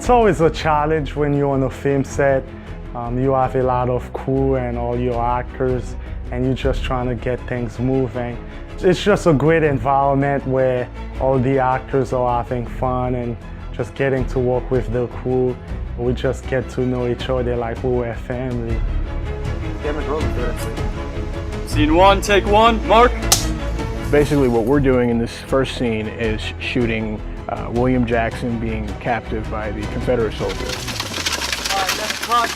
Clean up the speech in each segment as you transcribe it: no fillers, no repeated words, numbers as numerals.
It's always a challenge when you're on a film set. You have a lot of crew and all your actors, and you're just trying to get things moving. It's just a great environment where all the actors are having fun and just getting to work with the crew. We just get to know each other like we were a family. Scene one, take one, mark. Basically what we're doing in this first scene is shooting William Jackson being captive by the Confederate soldiers. All right, let's cut.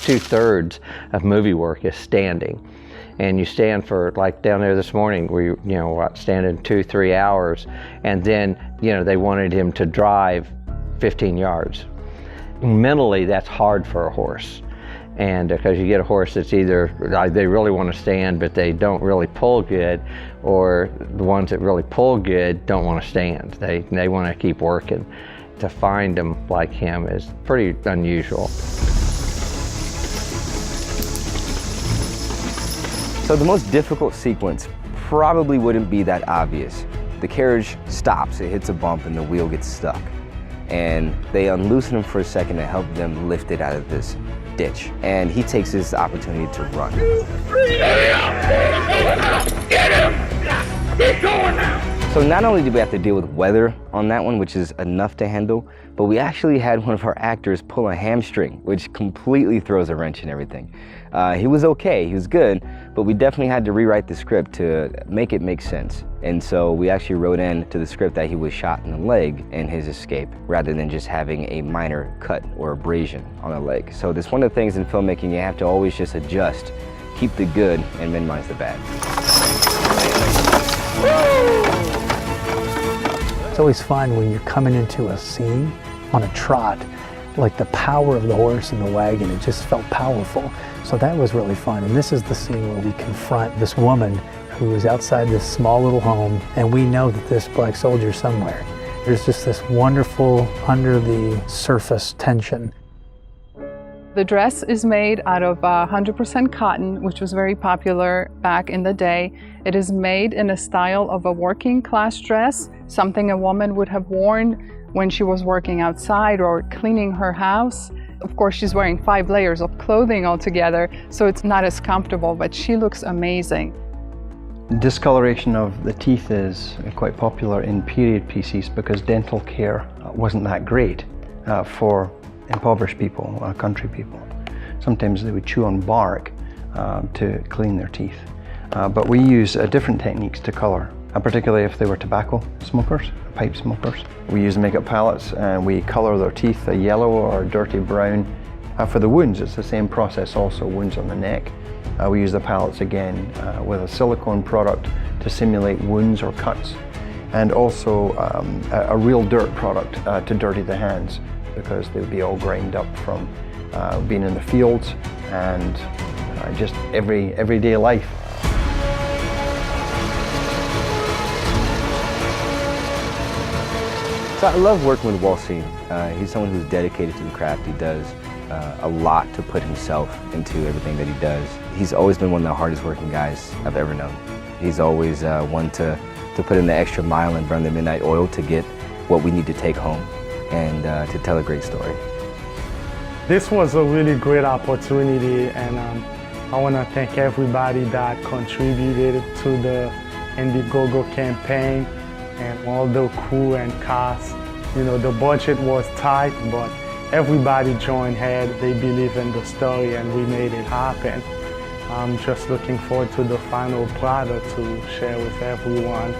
2/3 of movie work is standing. And you stand for, like down there this morning, we standing 2-3 hours, and then they wanted him to drive 15 yards. Mentally, that's hard for a horse. And because you get a horse that's either they really want to stand but they don't really pull good, or the ones that really pull good don't want to stand. They want to keep working. To find them like him is pretty unusual. So the most difficult sequence probably wouldn't be that obvious. The carriage stops, it hits a bump, and the wheel gets stuck. And they unloosen him for a second to help them lift it out of this ditch. And he takes this opportunity to run. Get him! Keep going now! So not only did we have to deal with weather on that one, which is enough to handle, but we actually had one of our actors pull a hamstring, which completely throws a wrench in everything. He was okay, he was good, but we definitely had to rewrite the script to make it make sense. And so we actually wrote into the script that he was shot in the leg in his escape, rather than just having a minor cut or abrasion on the leg. So that's one of the things in filmmaking, you have to always just adjust, keep the good and minimize the bad. It's always fun when you're coming into a scene on a trot, like the power of the horse and the wagon, it just felt powerful. So that was really fun. And this is the scene where we confront this woman who is outside this small little home, and we know that this black soldier's somewhere. There's just this wonderful under the surface tension. The dress is made out of 100% cotton, which was very popular back in the day. It is made in a style of a working class dress, something a woman would have worn when she was working outside or cleaning her house. Of course, she's wearing 5 layers of clothing altogether, so it's not as comfortable, but she looks amazing. Discoloration of the teeth is quite popular in period pieces because dental care wasn't that great for impoverished people, country people. Sometimes they would chew on bark to clean their teeth. But we use different techniques to color, particularly if they were tobacco smokers, pipe smokers. We use makeup palettes and we color their teeth a yellow or a dirty brown. For the wounds, it's the same process also, wounds on the neck. We use the palettes again with a silicone product to simulate wounds or cuts, and also a real dirt product to dirty the hands, because they would be all grimed up from being in the fields and just everyday life. So I love working with Waltzine. He's someone who's dedicated to the craft. He does a lot to put himself into everything that he does. He's always been one of the hardest working guys I've ever known. He's always one to put in the extra mile and burn the midnight oil to get what we need to take home and to tell a great story. This was a really great opportunity, and I want to thank everybody that contributed to the Indiegogo campaign and all the crew and cast. The budget was tight, but everybody joined hands. They believe in the story, and we made it happen. I'm just looking forward to the final product to share with everyone.